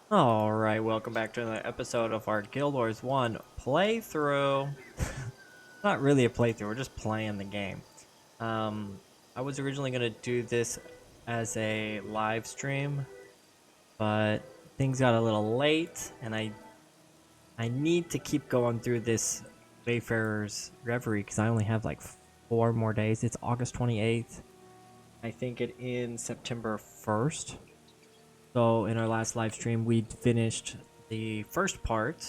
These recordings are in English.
Alright, welcome back to another episode of our Guild Wars 1 playthrough. Not really a playthrough, we're just playing the game. Um, I was originally going to do this as a live stream, but things got a little late, and I need to keep going through this Wayfarer's Reverie, because I only have like 4 more days. It's August 28th. I think it ends September 1st. So in our last live stream, we finished the first part,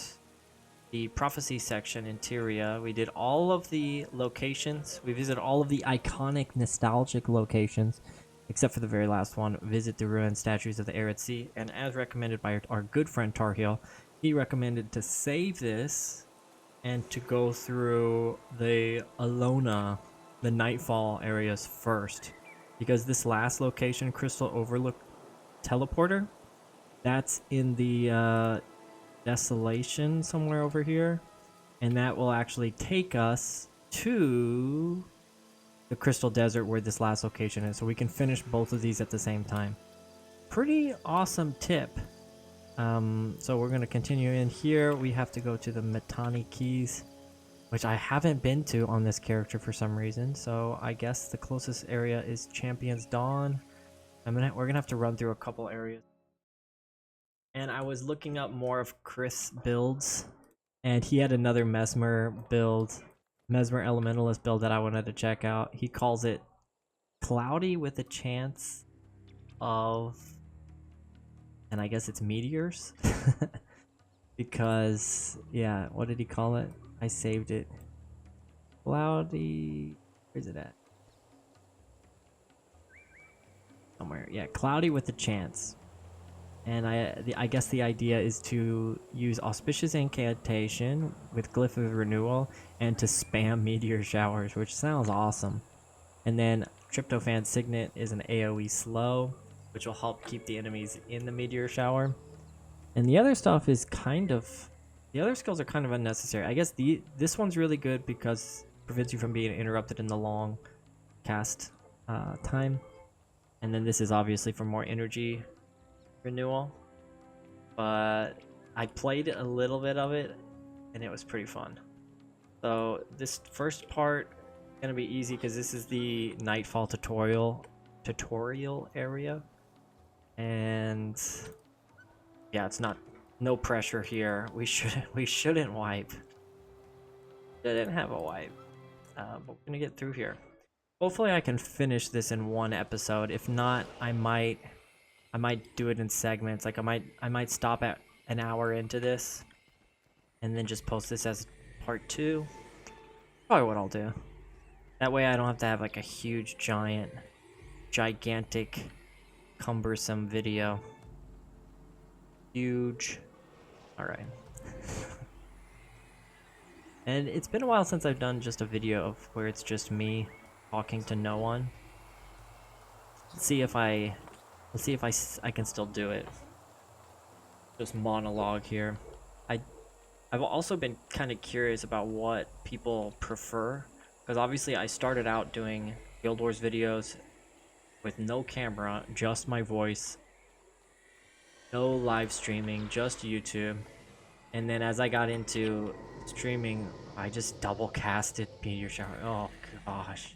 the prophecy section in Tyria. We did all of the locations. We visited all of the iconic, nostalgic locations, except for the very last one, visit the ruined statues of the Arid Sea. And as recommended by our good friend Tarhiel, he recommended to save this and to go through the Elona, the Nightfall areas first. Because this last location, Crystal Overlook Teleporter, that's in the Desolation somewhere over here, and that will actually take us to the Crystal Desert where this last location is, so we can finish both of these at the same time. Pretty awesome tip. So we're going to continue in here. We have to go to the Mittani Keys, which I haven't been to on this character for some reason, so I guess the closest area is Champion's Dawn. We're gonna have to run through a couple areas. And I was looking up more of Chris builds, and he had another Mesmer build, Mesmer Elementalist build that I wanted to check out. He calls it Cloudy with a chance of, and I guess it's meteors, because yeah, what did he call it? I saved it. Cloudy, where's it at? Somewhere, yeah, Cloudy with a chance. And I guess the idea is to use Auspicious Incantation with Glyph of Renewal and to spam Meteor Showers, which sounds awesome. And then Tryptophan Signet is an AoE slow, which will help keep the enemies in the Meteor Shower. And the other stuff is the other skills are kind of unnecessary. I guess this one's really good because it prevents you from being interrupted in the long cast time. And then this is obviously for more energy renewal, but I played a little bit of it and it was pretty fun. So this first part is gonna be easy because this is the Nightfall tutorial area, and yeah, it's no pressure here. We shouldn't wipe. Didn't have a wipe, but we're gonna get through here. Hopefully I can finish this in one episode. If not, I might do it in segments. Like I might stop at an hour into this and then just post this as part 2. Probably what I'll do. That way I don't have to have like a huge gigantic cumbersome video. Huge. Alright. And it's been a while since I've done just a video of where it's just me talking to no one. Let's see if I can still do it. Just monologue here. I've also been kind of curious about what people prefer, because obviously I started out doing Guild Wars videos with no camera, just my voice, no live streaming, just YouTube. And then as I got into streaming, I just double casted Meteor Shower. Oh gosh.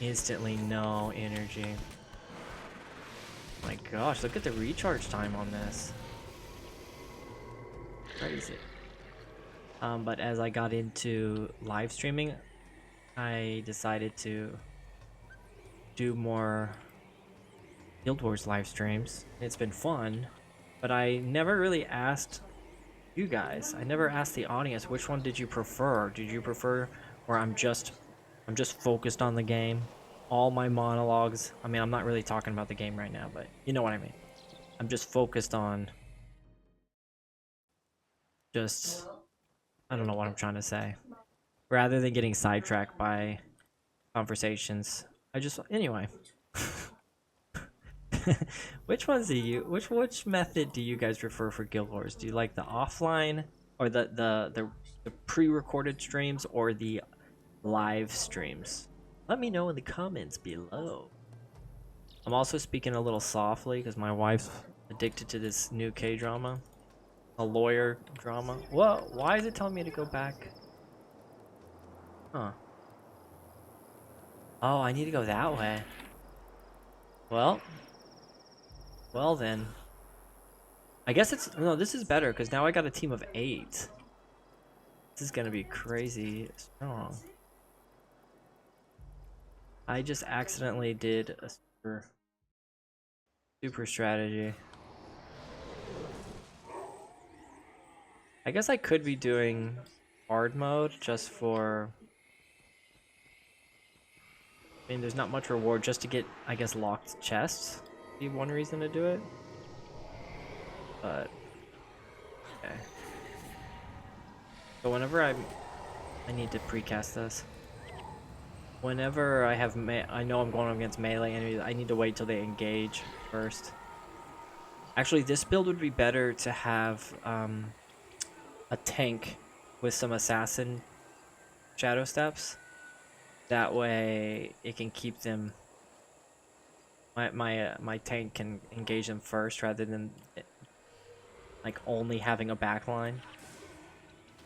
Instantly no energy. My gosh, look at the recharge time on this. Crazy. But as I got into live streaming, I decided to do more Guild Wars live streams. It's been fun, but I never really asked you guys. I never asked the audience, which one did you prefer? Did you prefer where I'm just focused on the game? All my monologues. I mean, I'm not really talking about the game right now, but you know what I mean. I'm just focused on just, I don't know what I'm trying to say. Rather than getting sidetracked by conversations, anyway. Which method do you guys prefer for Guild Wars? Do you like the offline or the pre-recorded streams or the live streams? Let me know in the comments below. I'm also speaking a little softly because my wife's addicted to this new K-drama. A lawyer drama. Well, why is it telling me to go back? Huh. Oh, I need to go that way. Well. Well then. I guess it's... No, this is better, because now I got a team of 8. This is gonna be crazy strong. I just accidentally did a super strategy. I guess I could be doing hard mode just for... I mean, there's not much reward just to get, I guess, locked chests. Be one reason to do it. But... Okay. So whenever I need to precast this. Whenever I have I know I'm going up against melee enemies, I need to wait till they engage first. Actually, this build would be better to have a tank with some assassin shadow steps. That way, it can keep them. My tank can engage them first rather than like only having a backline.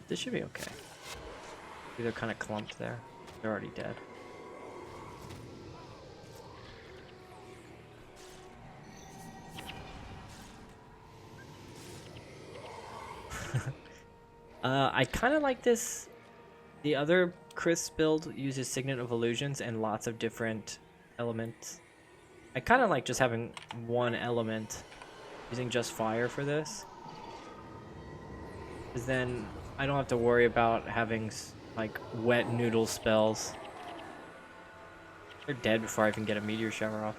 This should be okay. They're kind of clumped there. They're already dead. I kind of like this. The other Chris build uses Signet of Illusions and lots of different elements. I kind of like just having one element, using just fire for this. Because then I don't have to worry about having like wet noodle spells. They're dead before I even get a meteor shower off.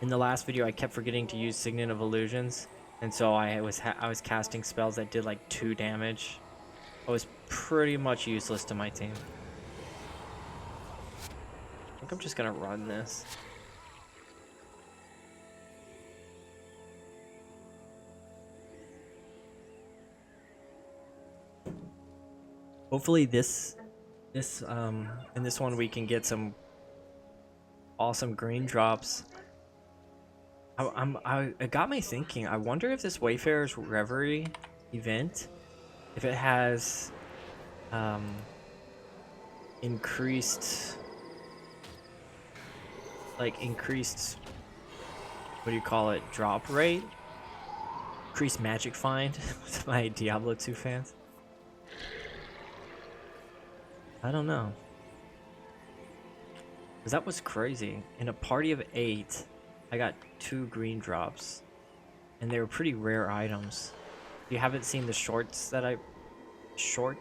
In the last video, I kept forgetting to use Signet of Illusions, and so I was casting spells that did like 2 damage. I was pretty much useless to my team. I think I'm just gonna run this. Hopefully in this one we can get some awesome green drops. It got me thinking. I wonder if this Wayfarer's Reverie event, if it has increased, what do you call it, drop rate, increased magic find with my Diablo 2 fans. I don't know, because that was crazy. In a party of 8, I got 2 green drops, and they were pretty rare items. If you haven't seen the shorts that I short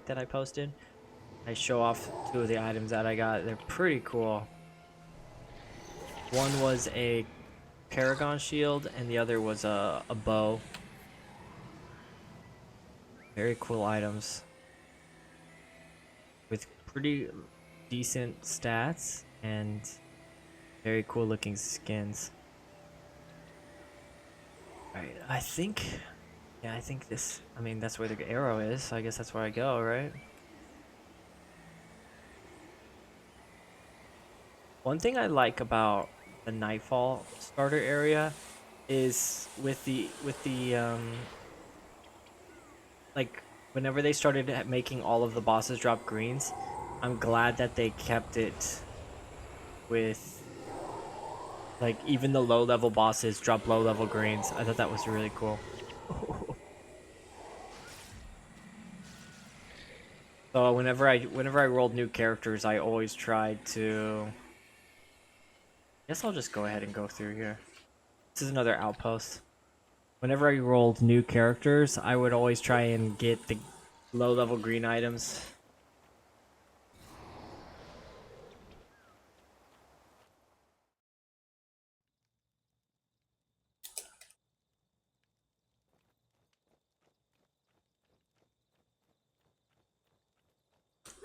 that I posted, I show off 2 of the items that I got. They're pretty cool. One was a Paragon shield, and the other was a bow. Very cool items with pretty decent stats and very cool looking skins. Alright, I think this, I mean, that's where the arrow is, so I guess that's where I go, right? One thing I like about the Nightfall starter area is with the like, whenever they started making all of the bosses drop greens, I'm glad that they kept it with, like, even the low level bosses drop low level greens. I thought that was really cool. So whenever I rolled new characters, I always tried to... I guess I'll just go ahead and go through here. This is another outpost. Whenever I rolled new characters, I would always try and get the low-level green items.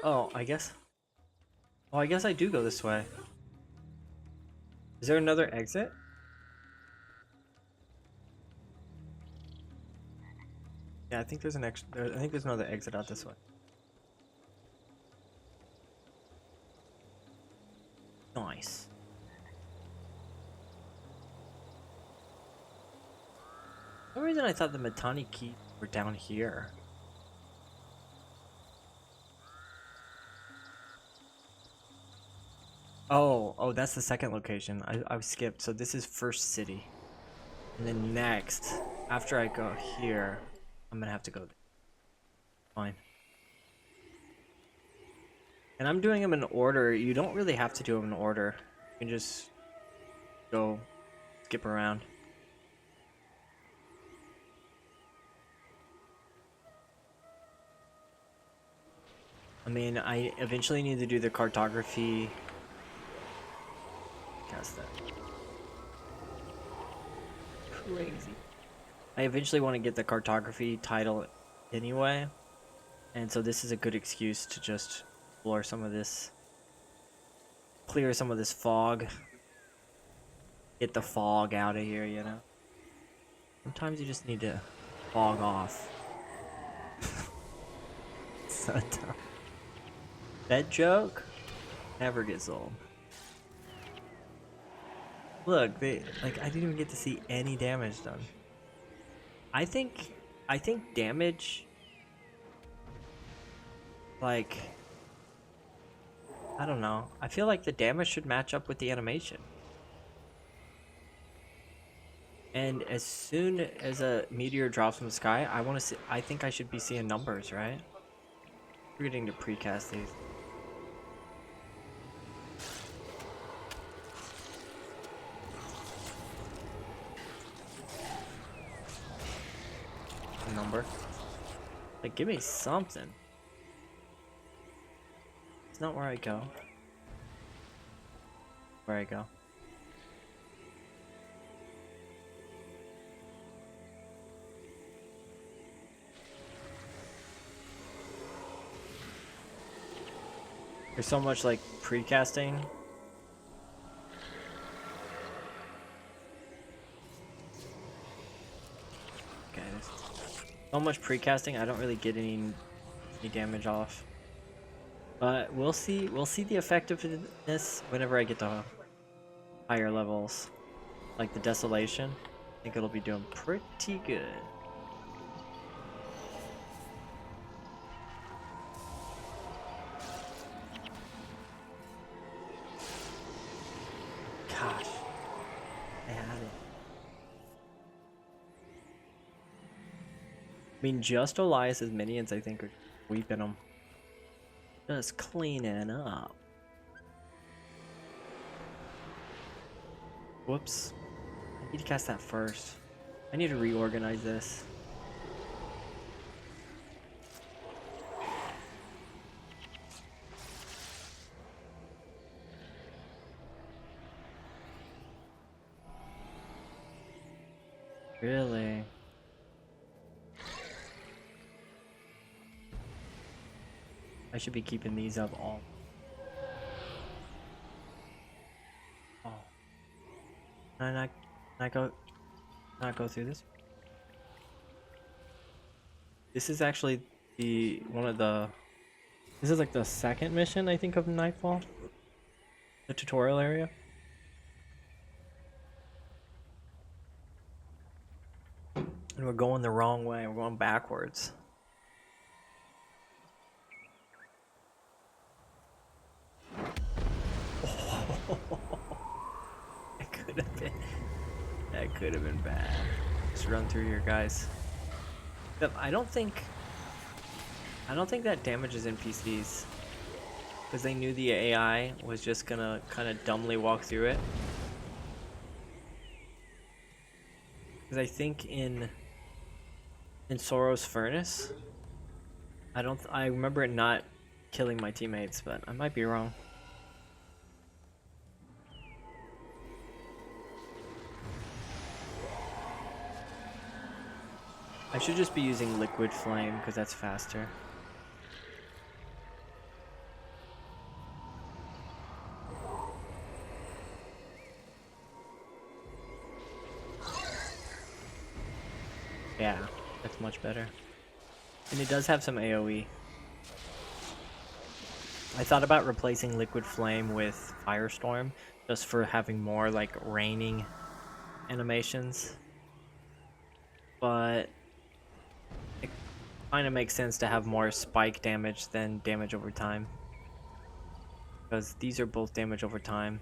Oh, I guess... Oh, I guess I do go this way. Is there another exit? Yeah, I think there's I think there's another exit out this way. Nice. For some reason I thought the Matani keys were down here. Oh, that's the second location. I skipped. So this is first city. And then next, after I go here, I'm gonna have to go there. Fine. And I'm doing them in order. You don't really have to do them in order. You can just go skip around. I mean, I eventually need to do the cartography. Cast that. Crazy. I eventually want to get the cartography title anyway. And so this is a good excuse to just explore some of this. Clear some of this fog. Get the fog out of here, you know? Sometimes you just need to fog off. So dumb. That joke never gets old. Look, I didn't even get to see any damage done. I think damage, like, I don't know. I feel like the damage should match up with the animation. And as soon as a meteor drops from the sky, I think I should be seeing numbers, right? Forgetting to precast these. A number. Like, give me something. It's not where I go. Where I go. There's so much like precasting. Okay, there's so much precasting. I don't really get any damage off. But we'll see the effectiveness whenever I get to higher levels. Like the Desolation. I think it'll be doing pretty good. Gosh. I had it. I mean, just Elias's minions, I think, are sweeping them. Just cleaning up. Whoops. I need to cast that first. I need to reorganize this. Really? I should be keeping these up all. Oh. Can I not go through this? This is actually this is like the second mission, I think, of Nightfall. The tutorial area. And we're going the wrong way. We're going backwards. That could have been bad. Just run through here, guys. I don't think that damages NPCs, because they knew the AI was just gonna kind of dumbly walk through it. Because I think in Sorrow's Furnace, I remember it not killing my teammates, but I might be wrong. I should just be using Liquid Flame because that's faster. Yeah, that's much better. And it does have some AoE. I thought about replacing Liquid Flame with Firestorm just for having more like raining animations. but it kind of makes sense to have more spike damage than damage over time, because these are both damage over time.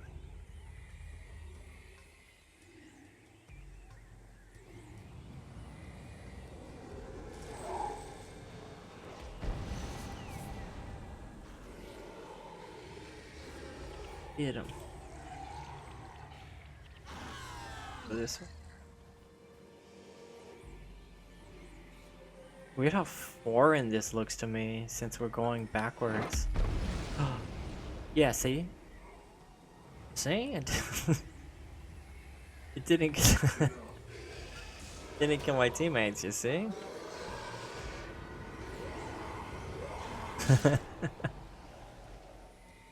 Hit him. This one. Weird how foreign this looks to me since we're going backwards. Yeah, see? See? It didn't didn't kill my teammates, you see?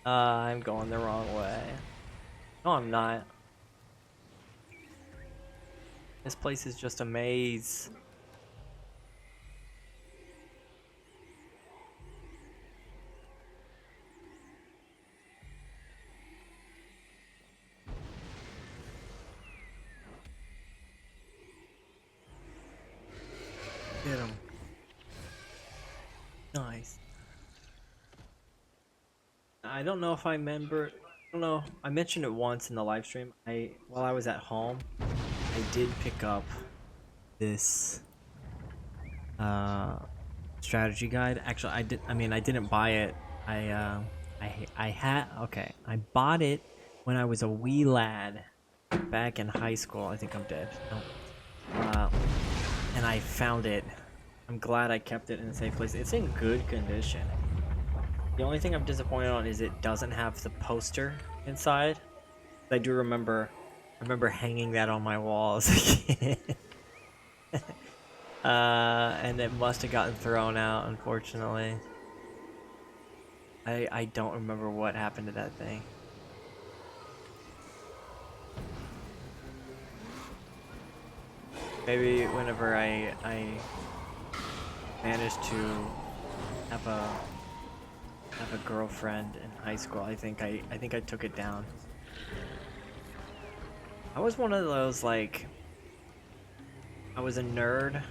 I'm going the wrong way. No, I'm not. This place is just a maze. Get him. Nice. I don't know if I remember. I don't know. I mentioned it once in the live stream. While I was at home, I did pick up this strategy guide. Actually, I did. I mean, I didn't buy it. I bought it when I was a wee lad back in high school. I think I'm dead. No. And I found it. I'm glad I kept it in a safe place. It's in good condition. The only thing I'm disappointed on is it doesn't have the poster inside. I do remember hanging that on my wall as a kid. And it must have gotten thrown out, unfortunately. I don't remember what happened to that thing. Maybe whenever I managed to have a girlfriend in high school, I think I took it down. I was one of those, like, I was a nerd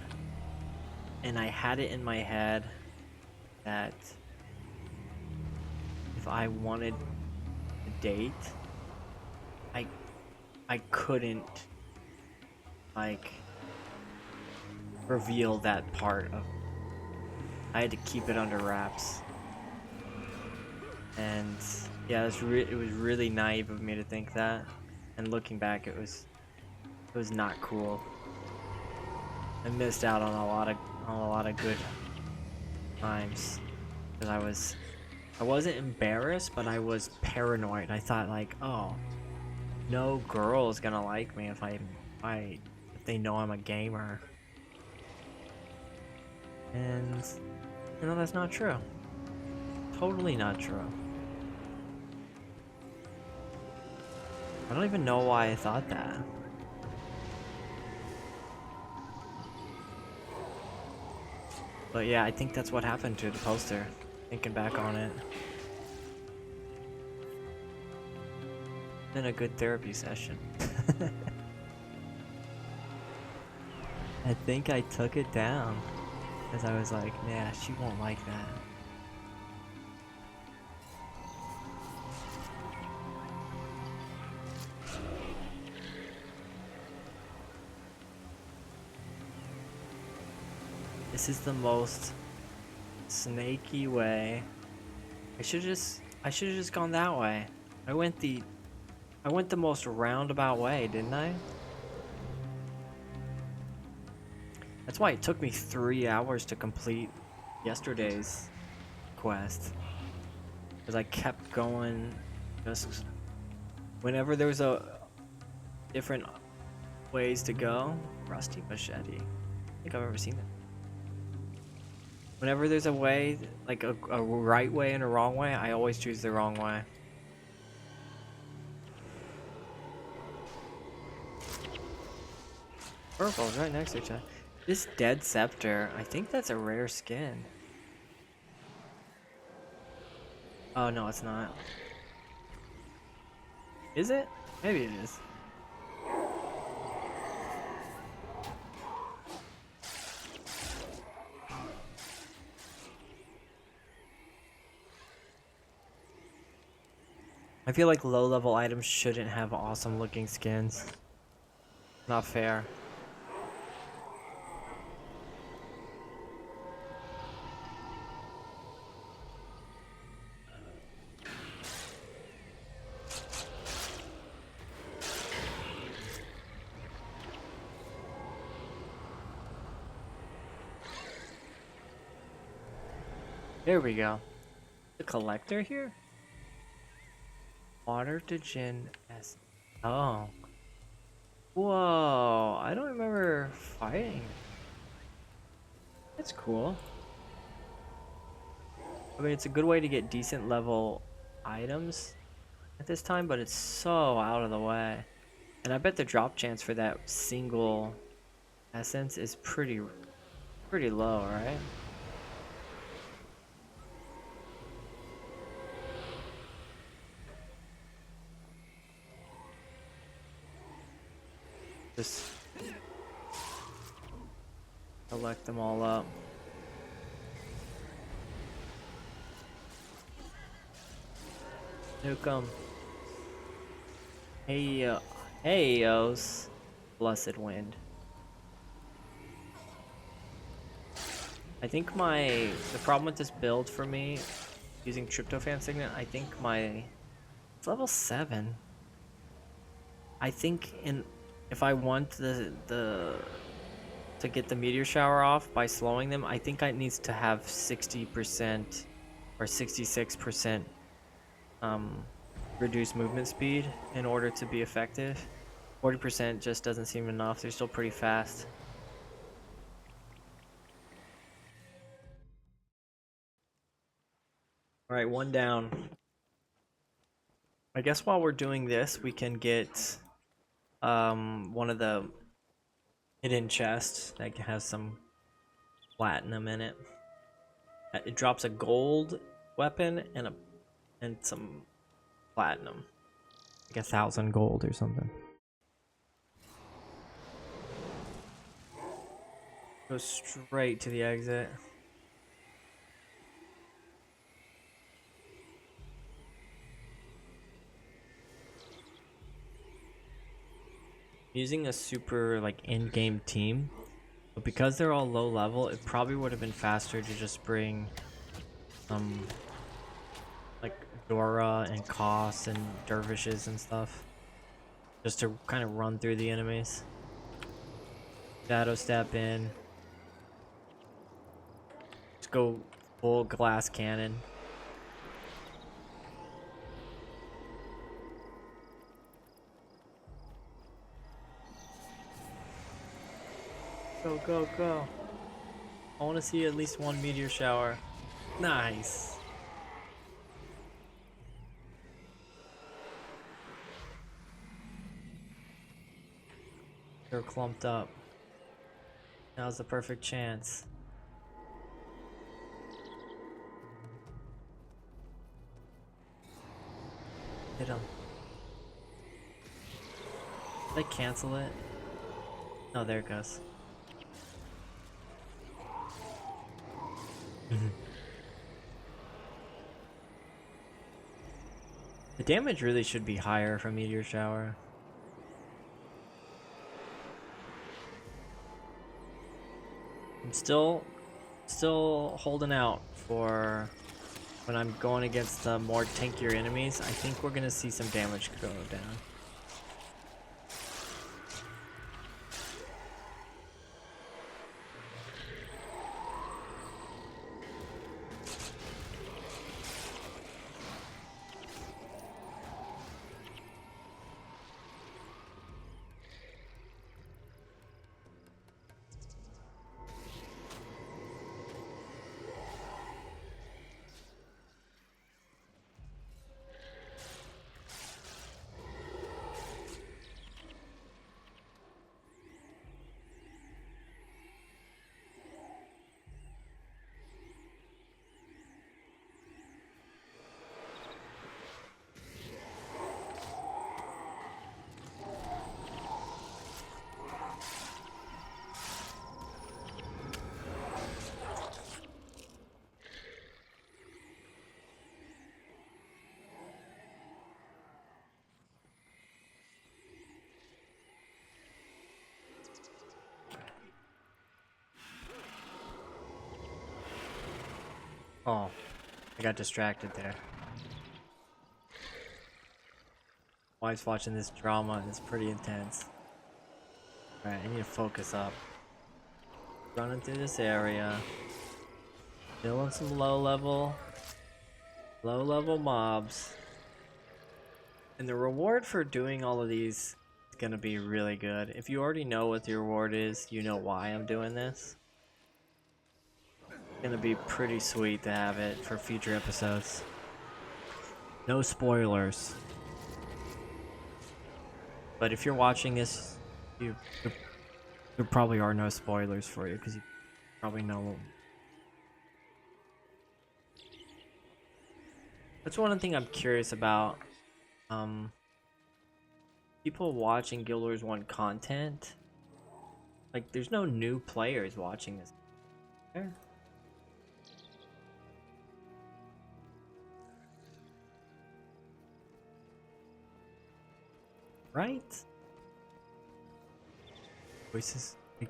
and I had it in my head that if I wanted to date, I couldn't, like, reveal that part of. I had to keep it under wraps. And yeah, it was really naive of me to think that. And looking back, it was not cool. I missed out on a lot of good times because I wasn't embarrassed, but I was paranoid. I thought, like, oh, no girl is gonna like me if they know I'm a gamer. And you know, that's not true. Totally not true. I don't even know why I thought that. But yeah, I think that's what happened to the poster, thinking back on it. Been a good therapy session. I think I took it down because I was like, yeah, she won't like that. This is the most snaky way. I should have just gone that way. I went the most roundabout way, didn't I? That's why it took me 3 hours to complete yesterday's quest. Because I kept going, just whenever there was a different ways to go. Rusty machete. I think I've ever seen it. Whenever there's a way, like a right way and a wrong way, I always choose the wrong way. Purple's right next to each other. This dead scepter, I think that's a rare skin. Oh no, it's not. Is it? Maybe it is. I feel like low level items shouldn't have awesome looking skins. Not fair. There we go. The collector here? Water to gin S. Oh. Whoa. I don't remember fighting. That's cool. I mean, it's a good way to get decent level items at this time, but it's so out of the way. And I bet the drop chance for that single essence is pretty low, right? Just collect them all up. Nuke 'em. Hey, hey-yos. Blessed wind. I think the problem with this build for me, using Tryptophan Signet, I think it's level 7. I think if I want to get the meteor shower off by slowing them, I think it needs to have 60% or 66% reduced movement speed in order to be effective. 40% just doesn't seem enough. They're still pretty fast. All right, one down. I guess while we're doing this, we can get one of the hidden chests that has some platinum in it. It drops a gold weapon and some platinum, like 1,000 gold or something. Go straight to the exit. Using a super like in-game team, but because they're all low level, it probably would have been faster to just bring like Dora and Koss and dervishes and stuff, just to kind of run through the enemies. Shadow step in. Just go full glass cannon. Go, go, go. I want to see at least one meteor shower. Nice. They're clumped up. Now's the perfect chance. Hit him. Did I cancel it? Oh, there it goes. The damage really should be higher from meteor shower. I'm still holding out for when I'm going against the more tankier enemies. I think we're gonna see some damage go down. Oh, I got distracted there. Wife's watching this drama and it's pretty intense. Alright, I need to focus up. Running through this area. Killing some low level mobs. And the reward for doing all of these is gonna be really good. If you already know what the reward is, you know why I'm doing this. It's gonna be pretty sweet to have it for future episodes. No spoilers. But if you're watching this, there probably are no spoilers for you because you probably know. That's one thing I'm curious about. People watching Guild Wars 1 content, like there's no new players watching this. There. Right? Voices. I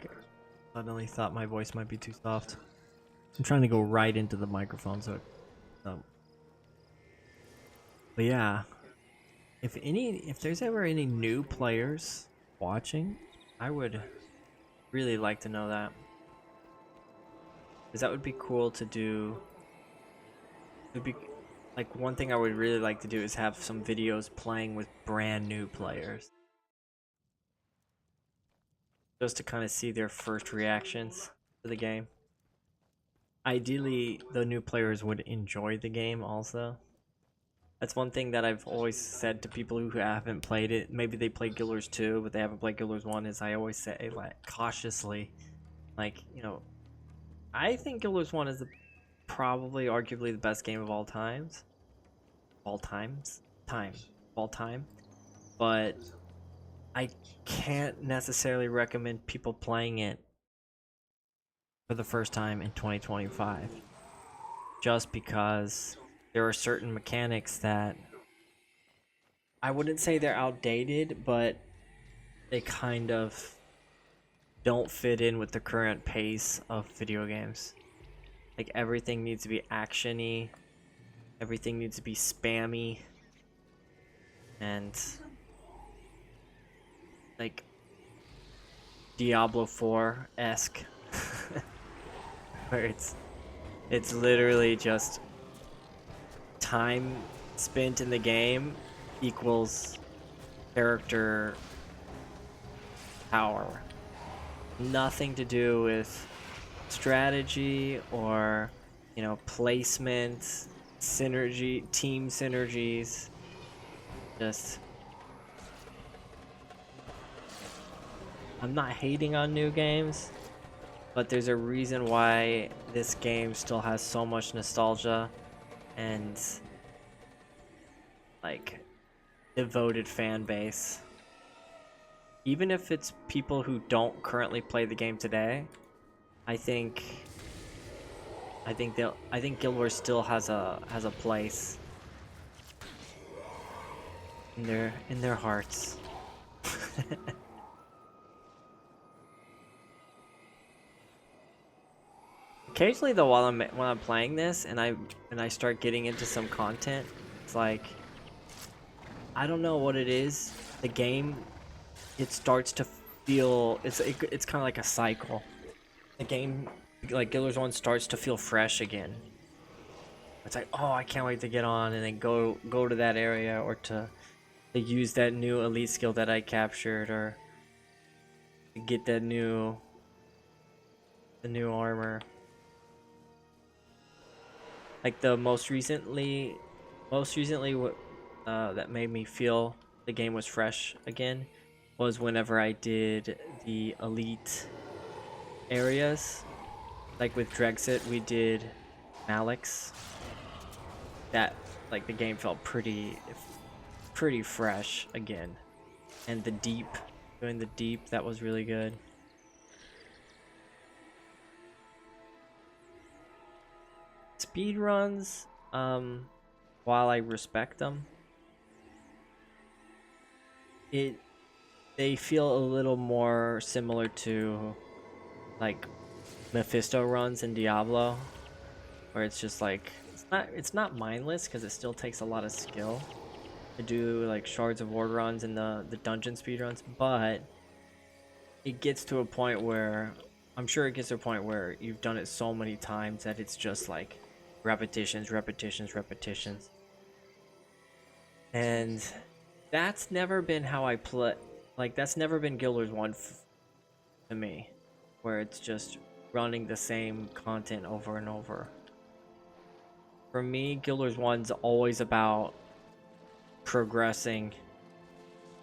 suddenly thought my voice might be too soft. I'm trying to go right into the microphone, so. But yeah, if there's ever any new players watching, I would really like to know that, because that would be cool to do. It would be like one thing I would really like to do is have some videos playing with brand new players, just to kind of see their first reactions to the game. Ideally, the new players would enjoy the game also. That's one thing that I've always said to people who haven't played it. Maybe they played Guild Wars 2, but they haven't played Guild Wars 1, is I always say, like, cautiously, like, you know, I think Guild Wars 1 is probably arguably the best game of all times. All times? All time. But I can't necessarily recommend people playing it for the first time in 2025. Just because there are certain mechanics that I wouldn't say they're outdated, but they kind of don't fit in with the current pace of video games. Like everything needs to be action-y, everything needs to be spammy, and like Diablo 4-esque, where it's literally just time spent in the game equals character power. Nothing to do with strategy or, you know, placement, synergy, team synergies. Just, I'm not hating on new games, but there's a reason why this game still has so much nostalgia and like devoted fan base. Even if it's people who don't currently play the game today, I think Guild Wars still has a place in their hearts. Occasionally though, when I'm playing this and I start getting into some content, it's like, I don't know what it is. The game, it starts to feel, it's kind of like a cycle. The game, like Guild Wars 1, starts to feel fresh again. It's like, oh, I can't wait to get on and then go to that area, or to use that new elite skill that I captured, or to get that the new armor. Like the most recently what that made me feel the game was fresh again was whenever I did the elite areas. Like with Drexit, we did Malix. That, like, the game felt pretty fresh again. And the deep, doing the deep, that was really good. Speed runs, while I respect them, they feel a little more similar to like Mephisto runs in Diablo, where it's just like it's not mindless because it still takes a lot of skill to do like shards of ward runs and the dungeon speed runs, but it gets to a point where I'm sure it gets to a point where you've done it so many times that it's just like repetitions, repetitions, repetitions. And that's never been how I play. Like, that's never been Guild Wars 1 to me, where it's just running the same content over and over. For me, Guild Wars 1's always about progressing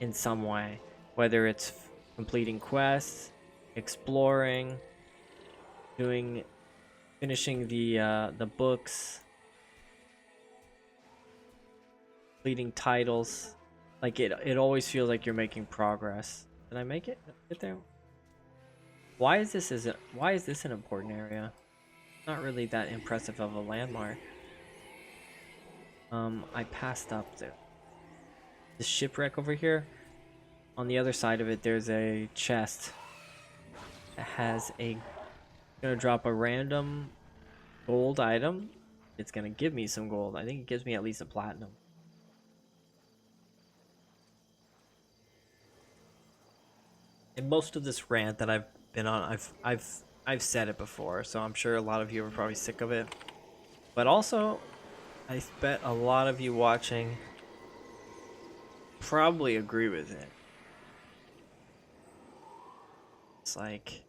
in some way, whether it's completing quests, exploring, finishing the books, completing titles. Like it always feels like you're making progress. Did I make it? Get there? Why is this an important area? Not really that impressive of a landmark. I passed up the shipwreck over here. On the other side of it, there's a chest that has gonna drop a random gold item. It's gonna give me some gold. I think it gives me at least a platinum. And most of this rant that I've been on, I've said it before, so I'm sure a lot of you are probably sick of it. But also, I bet a lot of you watching probably agree with it. It's like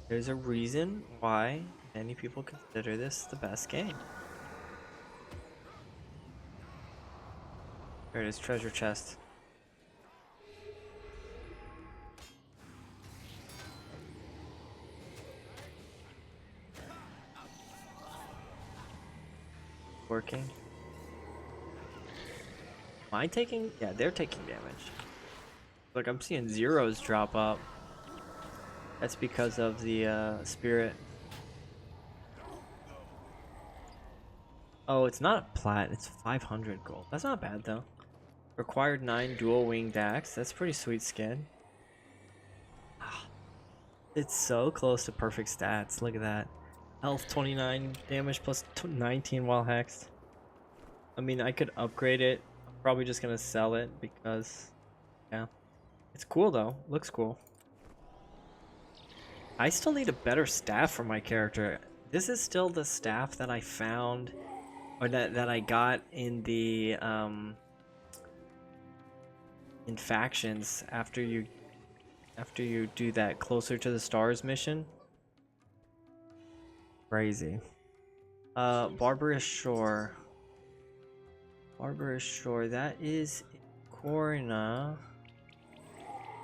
there's a reason why many people consider this the best game. There it is, treasure chest. Working. Am I taking? Yeah, they're taking damage. Look, I'm seeing zeros drop up. That's because of the spirit. Oh, it's not plat, it's 500 gold. That's not bad though. Required 9 dual wing dax. That's pretty sweet skin. It's so close to perfect stats. Look at that. Health 29, damage plus 19 while hexed. I mean, I could upgrade it. I'm probably just gonna sell it because, yeah. It's cool though. Looks cool. I still need a better staff for my character. This is still the staff that I found, or that I got in the in factions after you do that closer to the stars mission. Crazy. Barbarous Shore. Barbarous Shore, that is in Corna,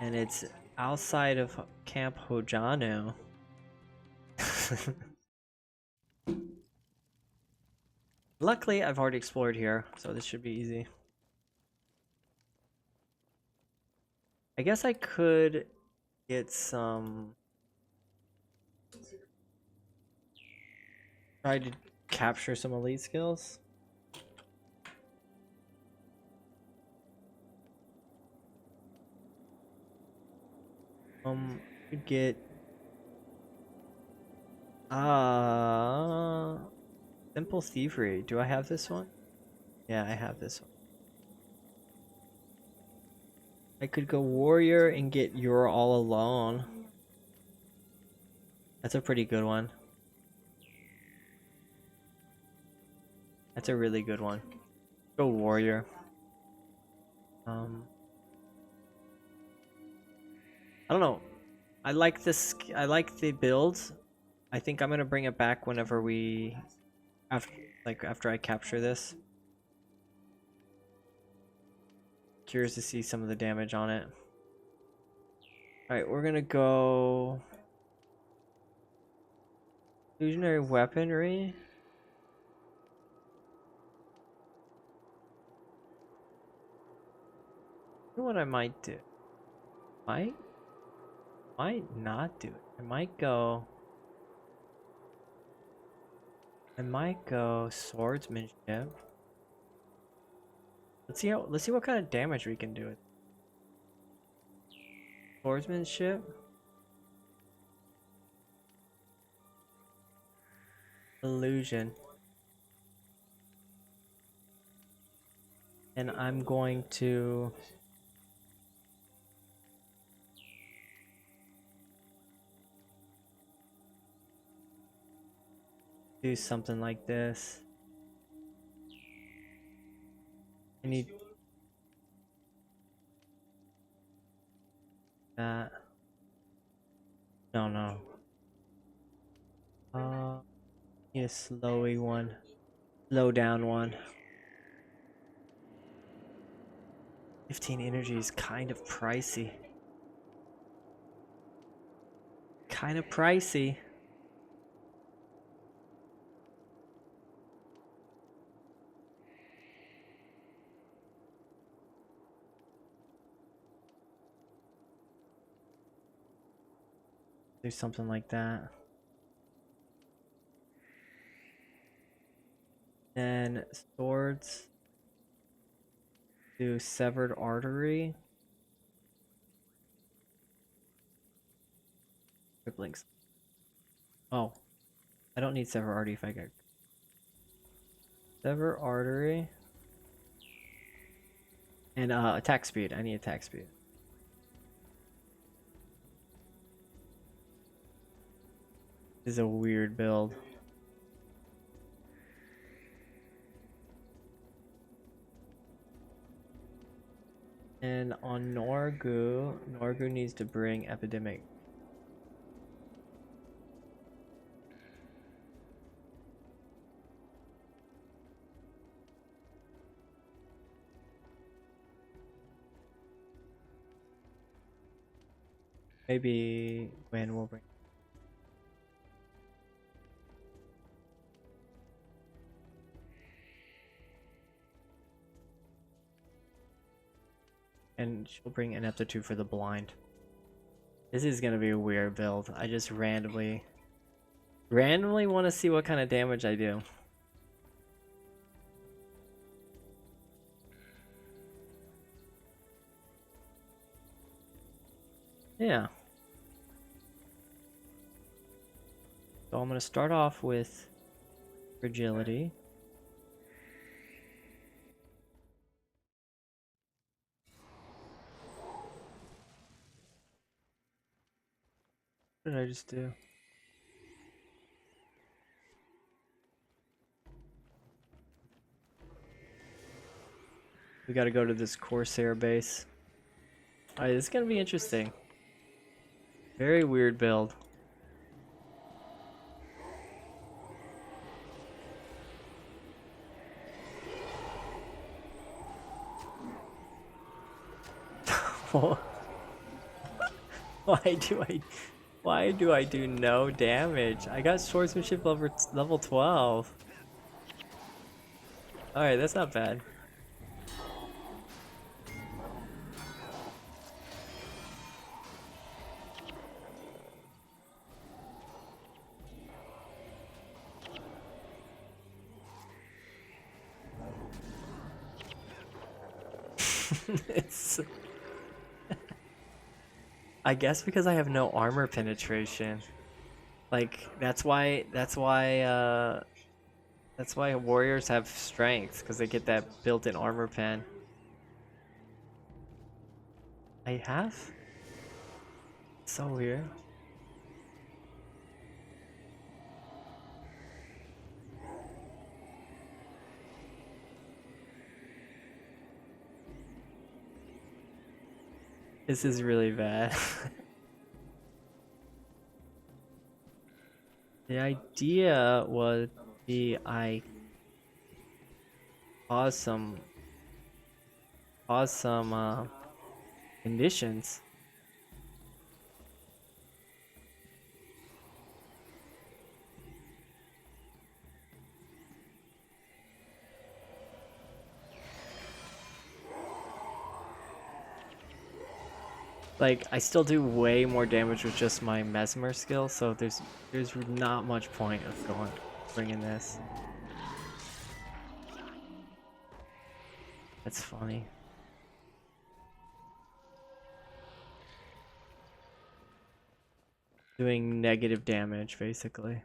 and it's outside of Camp Hojano. Luckily, I've already explored here, so this should be easy. I guess I could get some... Try to capture some elite skills. Could get... Simple Thievery. Do I have this one? Yeah, I have this one. I could go Warrior and get You're All Alone. That's a pretty good one. That's a really good one. Go Warrior. I don't know. I like this. I like the build. I think I'm gonna bring it back whenever we, after I capture this. Curious to see some of the damage on it. All right, we're gonna go illusionary weaponry. You know what I might do? Might not do it. I might go swordsmanship. Let's see what kind of damage we can do it. Swordsmanship. illusion. And I'm going to do something like this. I need that. No. Need a slowy one. Slow down one. 15 energy is kind of pricey. Kind of pricey. Do something like that. Then swords. Do severed artery. Cripplings. Oh, I don't need severed artery if I get sever artery. And attack speed. I need attack speed. This is a weird build. And on Norgu needs to bring epidemic. Maybe when we'll bring. And she'll bring ineptitude for the blind. This is gonna be a weird build. I just randomly want to see what kind of damage I do. Yeah. So I'm gonna start off with fragility. What did I just do? We gotta go to this Corsair base. Alright, this is gonna be interesting. Very weird build. Why do I do no damage? I got swordsmanship level 12. Alright, that's not bad. It's I guess because I have no armor penetration. Like that's why warriors have strength, because they get that built-in armor pen. I have? So weird. This is really bad. The idea would be I cause some conditions. Like, I still do way more damage with just my mesmer skill, so there's not much point of bringing this. That's funny. Doing negative damage, basically.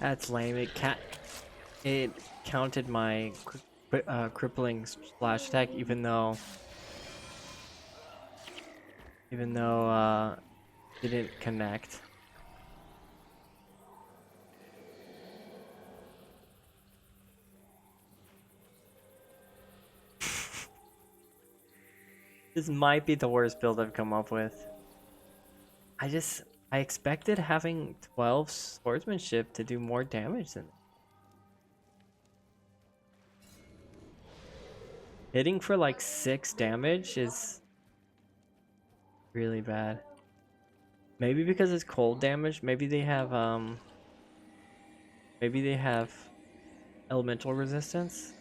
That's lame. It counted my crippling splash attack, even though it didn't connect. This might be the worst build I've come up with. I expected having 12 swordsmanship to do more damage than hitting for like 6 damage is really bad. Maybe because it's cold damage. Maybe they have elemental resistance.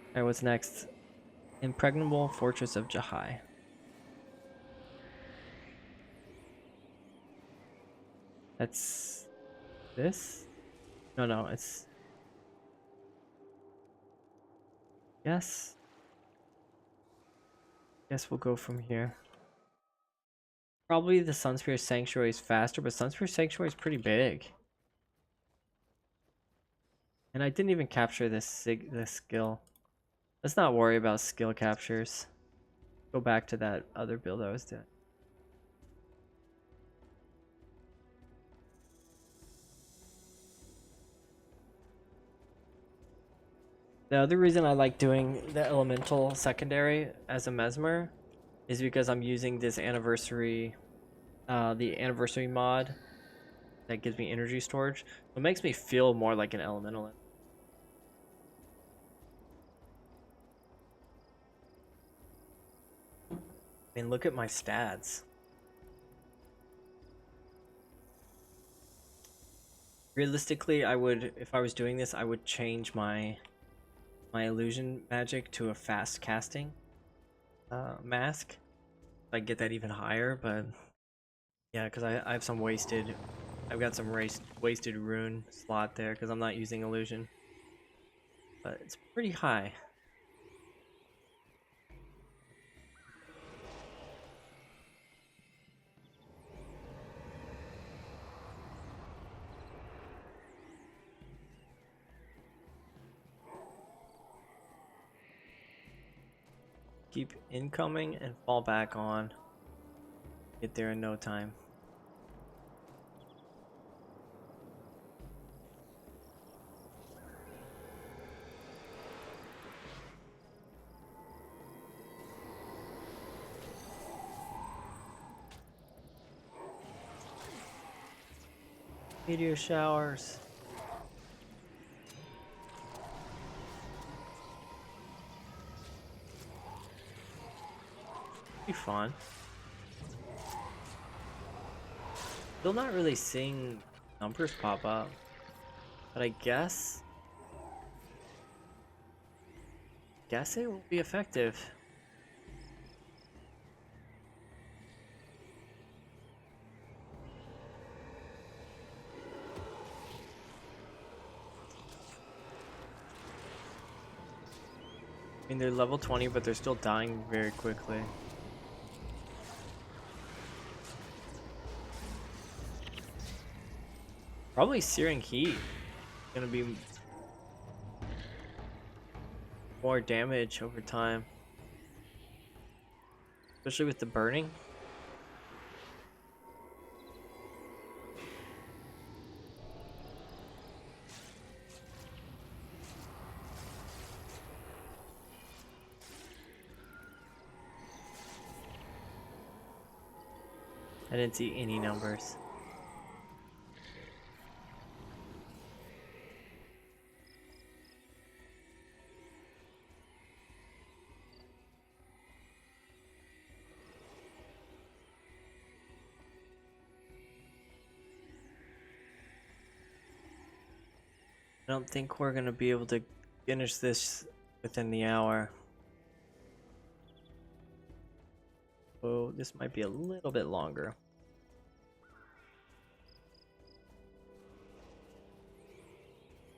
Alright, what's next? Impregnable Fortress of Jahai. That's this? No, it's yes. Guess we'll go from here. Probably the Sunspear Sanctuary is faster, but Sunspear Sanctuary is pretty big. And I didn't even capture this skill. Let's not worry about skill captures. Go back to that other build I was doing. The other reason I like doing the elemental secondary as a mesmer is because I'm using this anniversary, the anniversary mod that gives me energy storage. It makes me feel more like an elemental. I mean, look at my stats. Realistically, if I was doing this, I would change my illusion magic to a fast casting mask. If I get that even higher, but yeah, because I have some wasted. I've got some wasted rune slot there because I'm not using illusion, but it's pretty high. Keep incoming and fall back on. Get there in no time. Meteor showers. Be fun. Still not really seeing numbers pop up, but I guess it will be effective. I mean, they're level 20, but they're still dying very quickly. Probably Searing Heat. Gonna be more damage over time. Especially with the burning. I didn't see any numbers. I don't think we're gonna be able to finish this within the hour. Oh, this might be a little bit longer.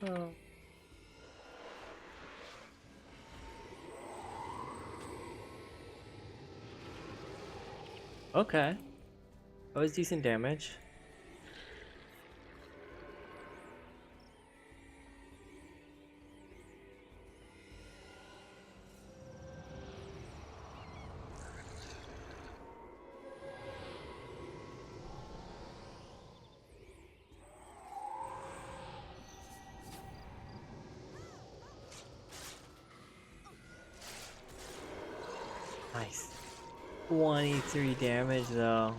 Oh. Okay. That was decent damage. Nice. 23 damage though.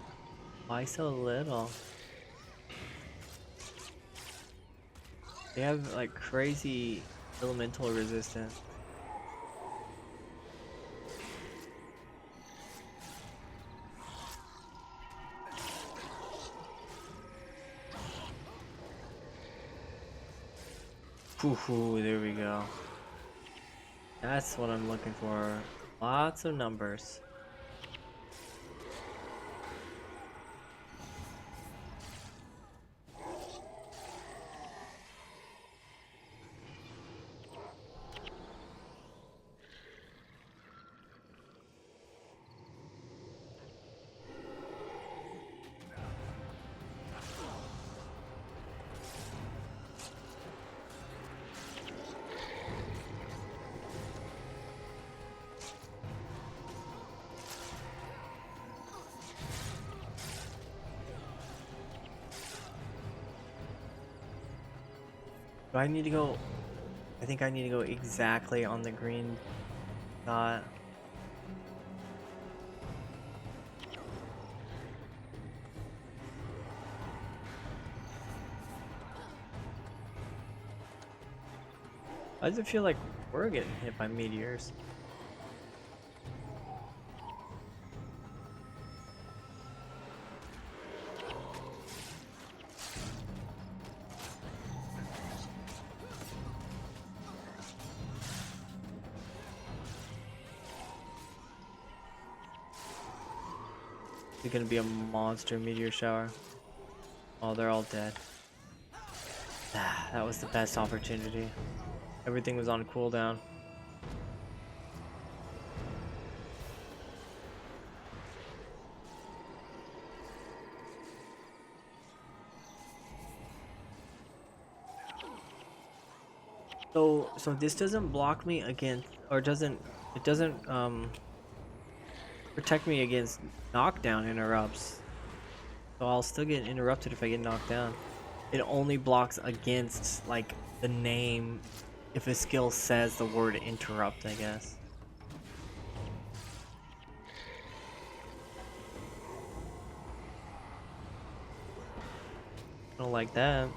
Why so little? They have like crazy elemental resistance. Woohoo, there we go. That's what I'm looking for. Lots of numbers. Do I need to go? I think I need to go exactly on the green dot. Why does it feel like we're getting hit by meteors? It's gonna be a monster meteor shower. Oh, they're all dead. That was the best opportunity. Everything was on cooldown. So this doesn't block me against, or it doesn't protect me against knockdown interrupts. So I'll still get interrupted if I get knocked down. It only blocks against like the name if a skill says the word interrupt, I guess. I don't like that.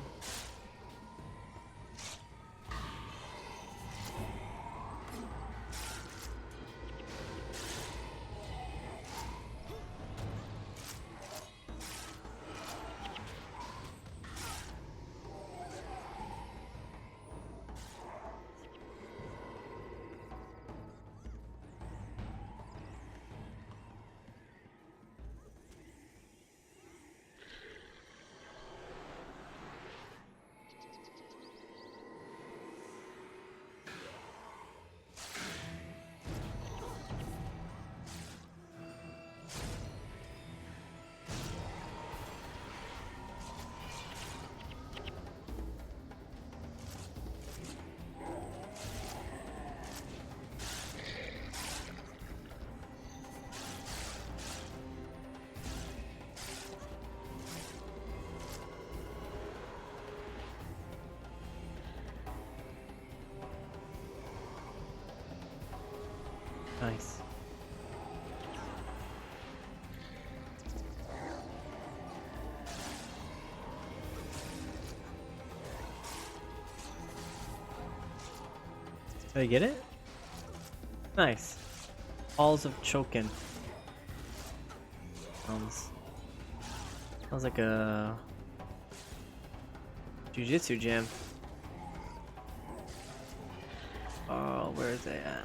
Nice. Did I get it? Nice. Halls of Chokin. Sounds like a Jiu-Jitsu gym. Oh, where is it at?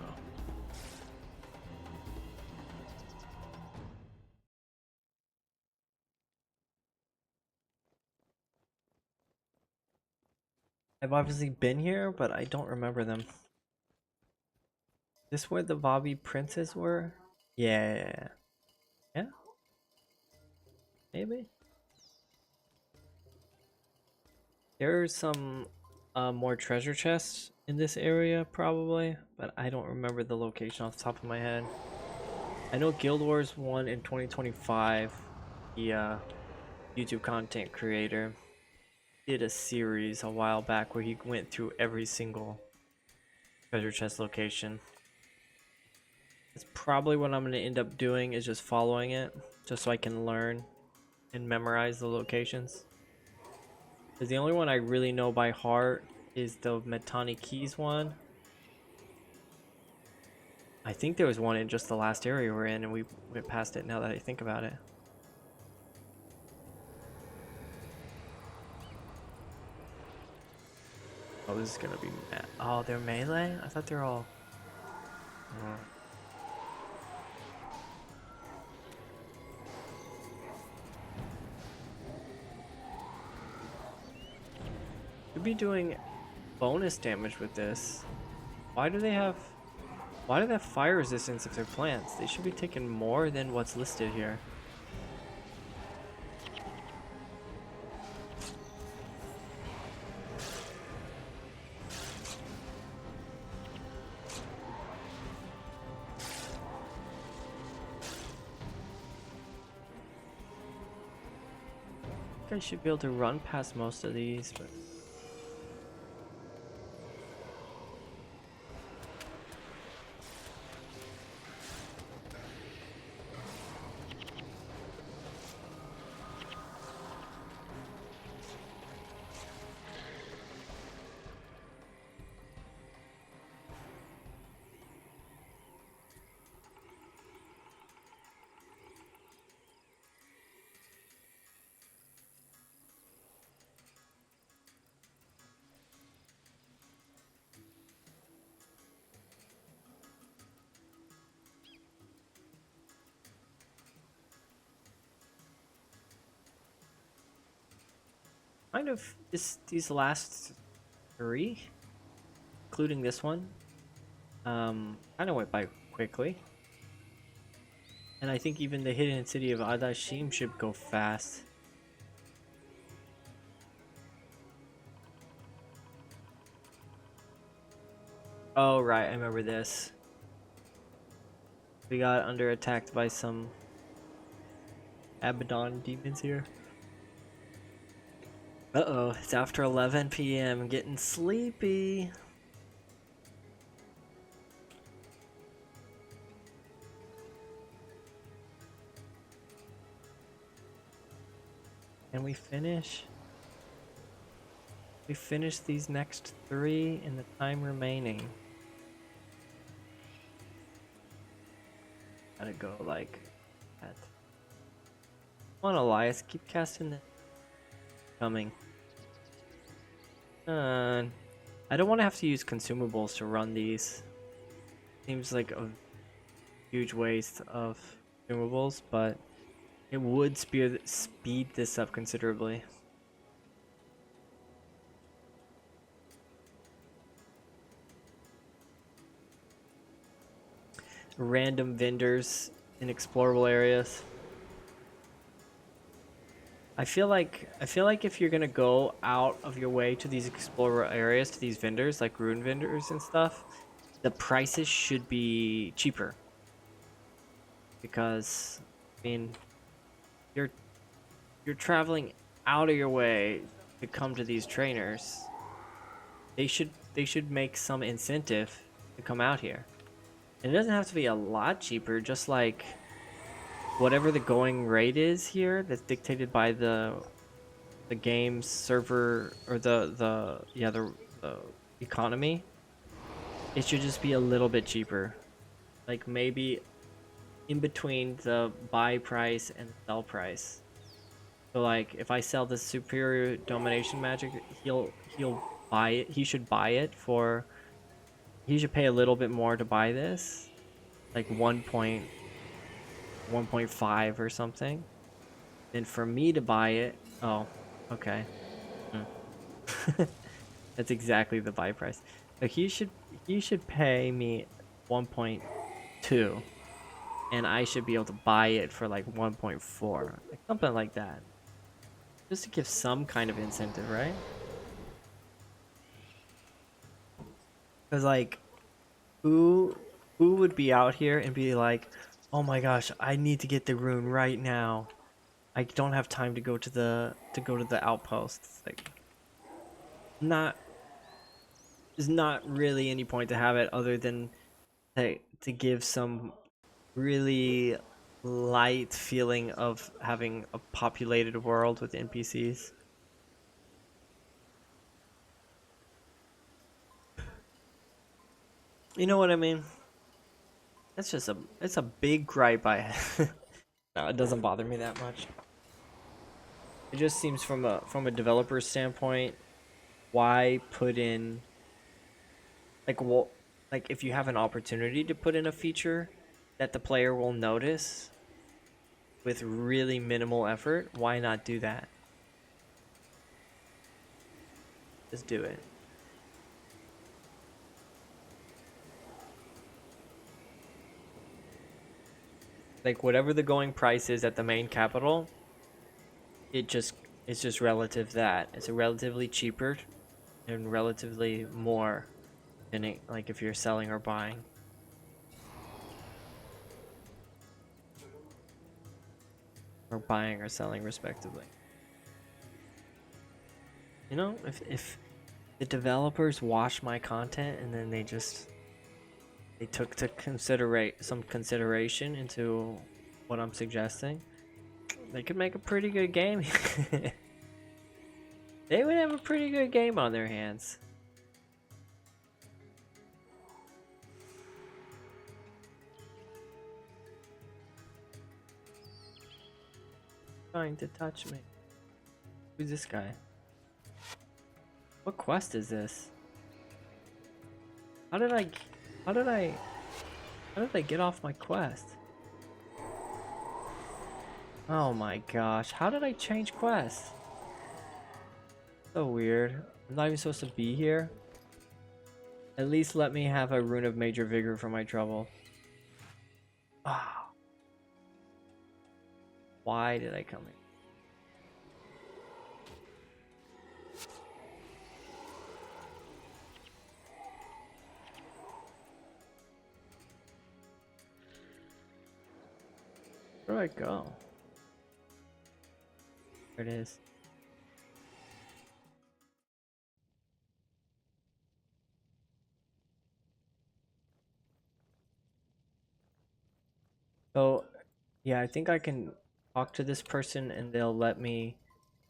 I've obviously been here, but I don't remember them. This where the Bobby princes were? Yeah. Yeah? Maybe? There's some more treasure chests in this area, probably, but I don't remember the location off the top of my head. I know Guild Wars 1 in 2025, the YouTube content creator, did a series a while back where he went through every single treasure chest location. Probably what I'm going to end up doing is just following it, just so I can learn and memorize the locations. Because the only one I really know by heart is the Metani Keys one. I think there was one in just the last area we're in, and we went past it now that I think about it. Oh, this is gonna be oh, they're melee? I thought they're all... Oh. Could be doing bonus damage with this. Why do they have fire resistance if they're plants? They should be taking more than what's listed here. I think I should be able to run past most of these, but... kind of these last three, including this one, kind of went by quickly. And I think even the hidden city of Adashim should go fast. Oh right, I remember this. We got under attacked by some Abaddon demons here. Uh-oh, it's after 11 p.m. I'm getting sleepy. Can we finish? We finish these next three in the time remaining. Gotta go like that. Come on, Elias, keep casting the coming. I don't want to have to use consumables to run these. Seems like a huge waste of consumables, but it would speed this up considerably. Random vendors in explorable areas. I feel like if you're gonna go out of your way to these explorer areas, to these vendors, like rune vendors and stuff, the prices should be cheaper. Because, I mean, you're traveling out of your way to come to these trainers. They should make some incentive to come out here. And it doesn't have to be a lot cheaper, just like whatever the going rate is here that's dictated by the game's server or the economy. It should just be a little bit cheaper, like maybe in between the buy price and sell price. So like if I sell the superior domination magic, he'll buy it. He should buy it for, he should pay a little bit more to buy this, like 1.5 or something. And for me to buy it, oh, okay. That's exactly the buy price. So he should pay me 1.2, and I should be able to buy it for like 1.4, like something like that, just to give some kind of incentive, right? Because like, who would be out here and be like, oh my gosh, I need to get the rune right now. I don't have time to go to the outposts. Like, there's not really any point to have it other than to give some really light feeling of having a populated world with NPCs. You know what I mean? It's a big gripe I have. No, it doesn't bother me that much. It just seems from a developer standpoint, why put in like what like if you have an opportunity to put in a feature that the player will notice with really minimal effort, why not do that? Just do it. Like whatever the going price is at the main capital, it just it's just relative that. It's a relatively cheaper and relatively more than it, like if you're selling or buying. Or buying or selling respectively. You know, if the developers watch my content and then they took to considerate some consideration into what I'm suggesting, they could make a pretty good game. They would have a pretty good game on their hands. Trying to touch me. Who's this guy? What quest is this? How did I how did I how did I get off my quest? Oh my gosh, how did I change quest? So weird. I'm not even supposed to be here. At least let me have a rune of major vigor for my trouble. Ah. Why did I come in? Where do I go? There it is. So, yeah, I think I can talk to this person and they'll let me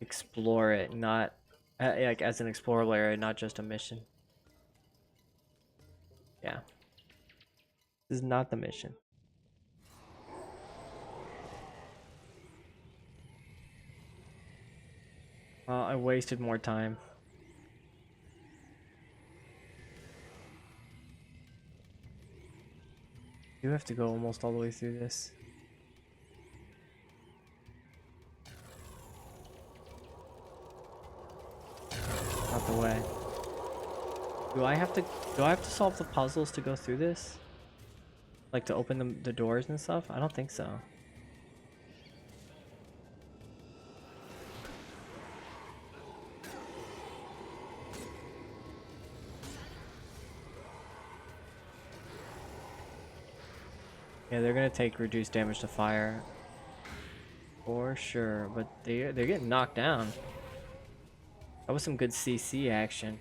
explore it, not like as an explorable area, not just a mission. Yeah. This is not the mission. I wasted more time. You have to go almost all the way through this. Not the way. Do I have to solve the puzzles to go through this? Like to open the doors and stuff? I don't think so. Yeah, they're gonna take reduced damage to fire. For sure, but they're getting knocked down. That was some good CC action.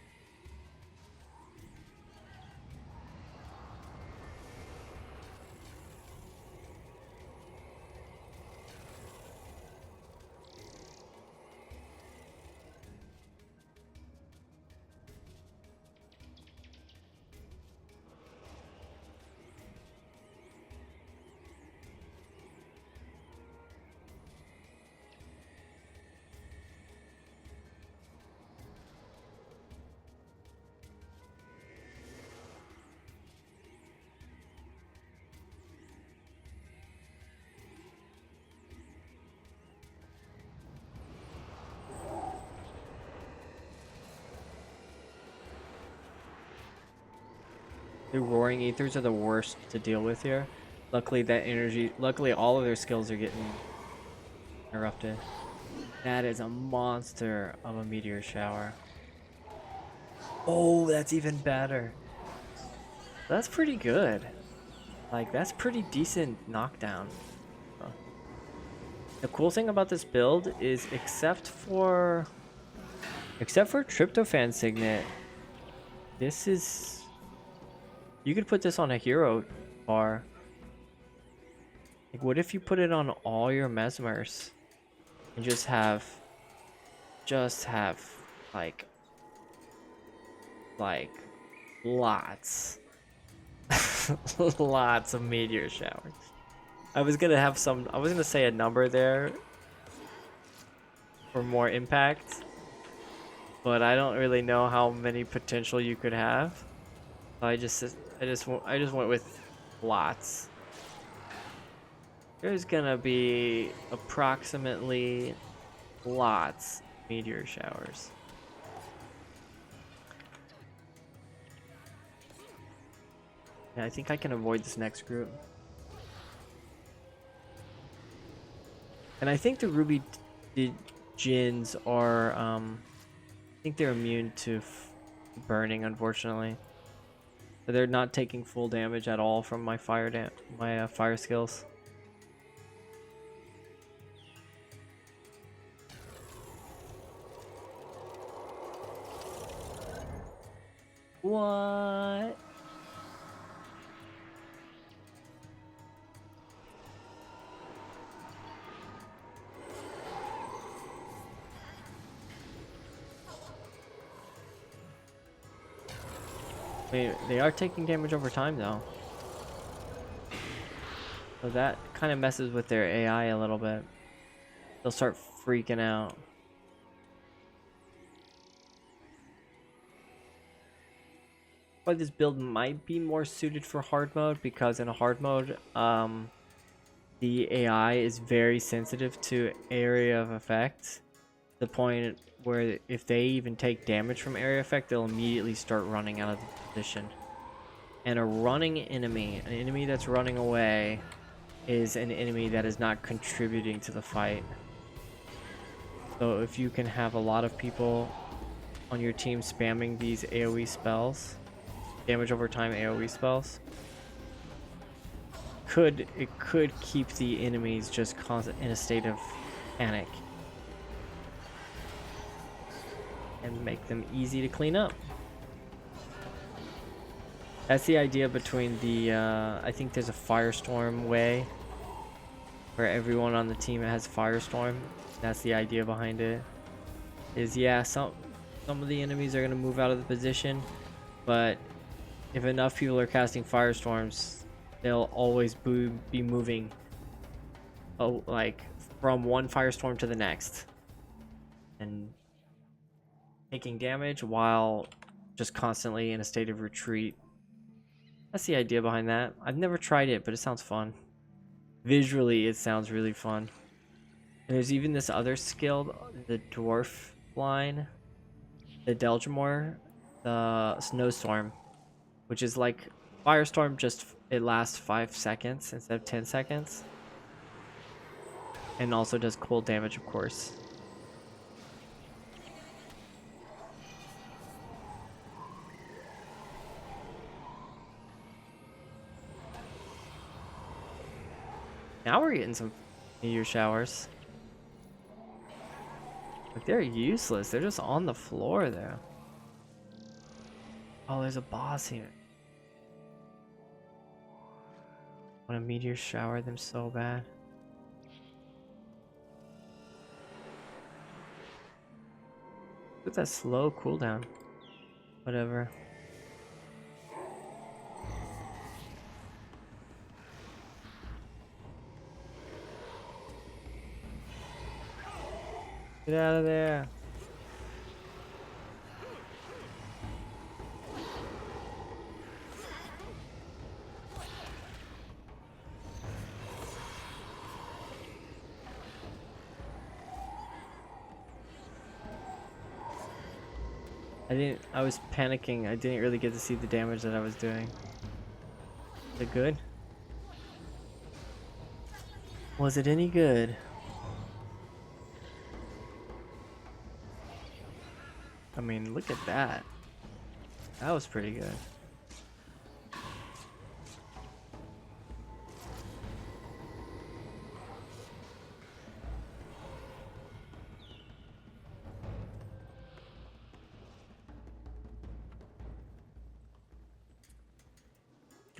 The roaring ethers are the worst to deal with here. Luckily all of their skills are getting interrupted. That is a monster of a meteor shower. Oh, that's even better. That's pretty good. Like, that's pretty decent knockdown. The cool thing about this build is except for Tryptophan Signet, you could put this on a hero bar Like, what if you put it on all your mesmers and just have like lots lots of meteor showers. I was gonna say a number there for more impact, but I don't really know how many potential you could have. So I just went with lots. There's gonna be approximately lots meteor showers. Yeah, I think I can avoid this next group. And I think the ruby djinns are I think they're immune to burning, unfortunately. So they're not taking full damage at all from my fire skills. What? They are taking damage over time though. So that kind of messes with their AI a little bit. They'll start freaking out. But this build might be more suited for hard mode, because in a hard mode, the AI is very sensitive to area of effect. The point where if they even take damage from area effect, they'll immediately start running out of the position. And a running enemy, an enemy that's running away, is an enemy that is not contributing to the fight. So if you can have a lot of people on your team spamming these AoE spells, damage over time AoE spells, it could keep the enemies just constant in a state of panic and make them easy to clean up. That's the idea between the I think there's a firestorm way where everyone on the team has firestorm. That's the idea behind it. Is, yeah, some of the enemies are gonna move out of the position, but if enough people are casting firestorms, they'll always be moving like from one firestorm to the next and taking damage while just constantly in a state of retreat. That's the idea behind that. I've never tried it, but it sounds fun. Visually, it sounds really fun. And there's even this other skill, the dwarf line, the Delgemore, the snowstorm, which is like firestorm, just it lasts 5 seconds instead of 10 seconds. And also does cold damage, of course. Now we're getting some meteor showers. Like, they're useless. They're just on the floor there. Oh, there's a boss here. I want to meteor shower them so bad. Look at that slow cooldown. Whatever. Get out of there. I was panicking. I didn't really get to see the damage that I was doing. Is it good? Was it any good? I mean, look at that. That was pretty good.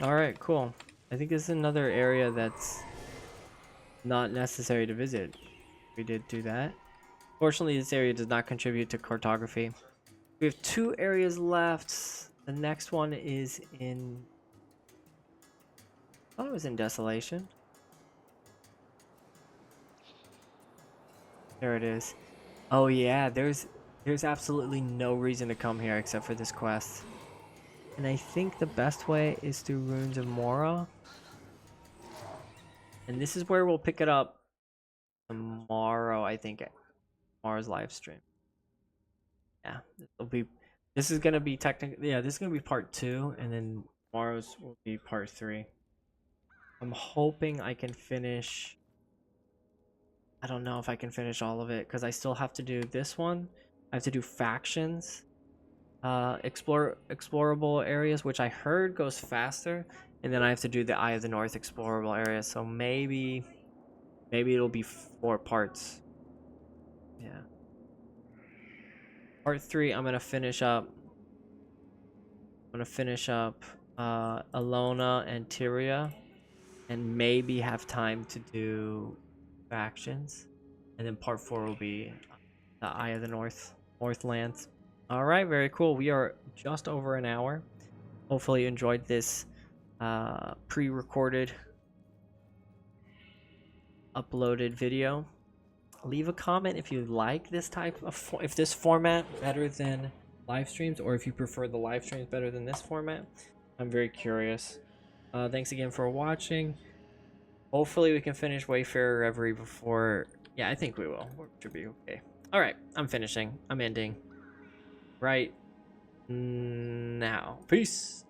All right, cool. I think this is another area that's not necessary to visit. We did do that. Fortunately, this area does not contribute to cartography. We have 2 areas left. The next one is in... I thought it was in Desolation. There it is. Oh yeah, there's absolutely no reason to come here except for this quest. And I think the best way is through Ruins of Mora. And this is where we'll pick it up tomorrow, I think, at tomorrow's live stream. Yeah, this is gonna be technically, yeah, this is gonna be part 2, and then tomorrow's will be part 3. I'm hoping I can finish. I don't know if I can finish all of it because I still have to do this one. I have to do factions, explorable areas, which I heard goes faster, and then I have to do the Eye of the North explorable area. So maybe it'll be 4 parts. Yeah. Part 3, I'm gonna finish up. Elona and Tyria, and maybe have time to do factions, and then part 4 will be the Eye of the Northlands. All right, very cool. We are just over an hour. Hopefully you enjoyed this pre-recorded uploaded video. Leave a comment if you like this type of if this format better than live streams, or if you prefer the live streams better than this format. I'm very curious. Thanks again for watching. Hopefully we can finish Wayfarer Reverie before... Yeah, I think we will. It should be okay. Alright, I'm finishing. I'm ending right now. Peace!